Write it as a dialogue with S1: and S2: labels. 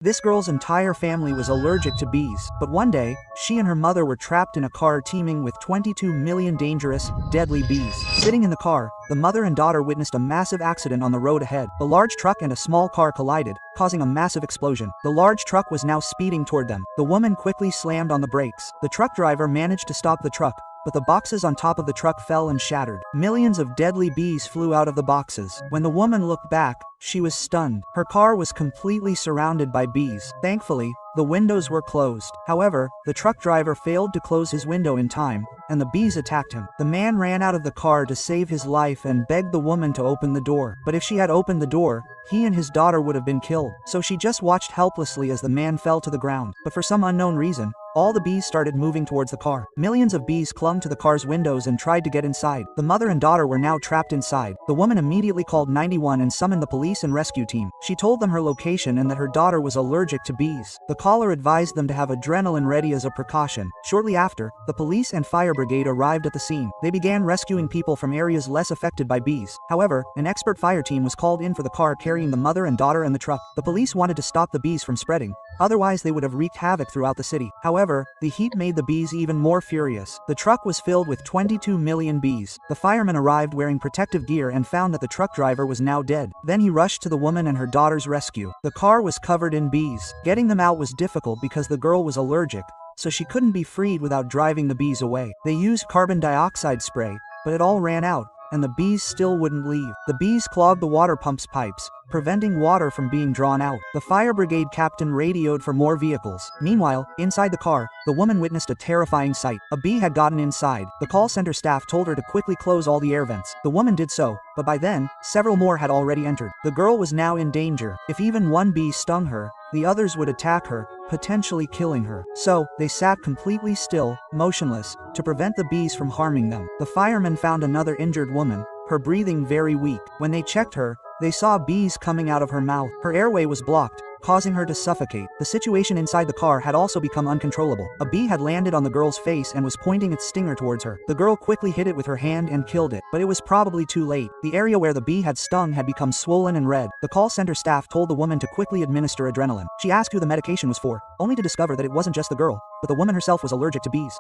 S1: This girl's entire family was allergic to bees, but one day, she and her mother were trapped in a car teeming with 22 million dangerous, deadly bees. Sitting in the car, the mother and daughter witnessed a massive accident on the road ahead. A large truck and a small car collided, causing a massive explosion. The large truck was now speeding toward them. The woman quickly slammed on the brakes. The truck driver managed to stop the truck, but the boxes on top of the truck fell and shattered. Millions of deadly bees flew out of the boxes. When the woman looked back, she was stunned. Her car was completely surrounded by bees. Thankfully, the windows were closed. However, the truck driver failed to close his window in time, and the bees attacked him. The man ran out of the car to save his life and begged the woman to open the door. But if she had opened the door, he and his daughter would have been killed. So she just watched helplessly as the man fell to the ground. But for some unknown reason, all the bees started moving towards the car. Millions of bees clung to the car's windows and tried to get inside. The mother and daughter were now trapped inside. The woman immediately called 911 and summoned the police and rescue team. She told them her location and that her daughter was allergic to bees. The caller advised them to have adrenaline ready as a precaution. Shortly after, the police and fire brigade arrived at the scene. They began rescuing people from areas less affected by bees. However, an expert fire team was called in for the car carrying the mother and daughter and the truck. The police wanted to stop the bees from spreading. Otherwise, they would have wreaked havoc throughout the city. However, the heat made the bees even more furious. The truck was filled with 22 million bees. The firemen arrived wearing protective gear and found that the truck driver was now dead. Then he rushed to the woman and her daughter's rescue. The car was covered in bees. Getting them out was difficult because the girl was allergic, so she couldn't be freed without driving the bees away. They used carbon dioxide spray, but it all ran out, and the bees still wouldn't leave. The bees clogged the water pump's pipes, preventing water from being drawn out. The fire brigade captain radioed for more vehicles. Meanwhile, inside the car, the woman witnessed a terrifying sight. A bee had gotten inside. The call center staff told her to quickly close all the air vents. The woman did so, but by then, several more had already entered. The girl was now in danger. If even one bee stung her, the others would attack her, potentially killing her. So, they sat completely still, motionless, to prevent the bees from harming them. The firemen found another injured woman, her breathing very weak. When they checked her, they saw bees coming out of her mouth. Her airway was blocked, causing her to suffocate. The situation inside the car had also become uncontrollable. A bee had landed on the girl's face and was pointing its stinger towards her. The girl quickly hit it with her hand and killed it, but it was probably too late. The area where the bee had stung had become swollen and red. The call center staff told the woman to quickly administer adrenaline. She asked who the medication was for, only to discover that it wasn't just the girl, but the woman herself was allergic to bees.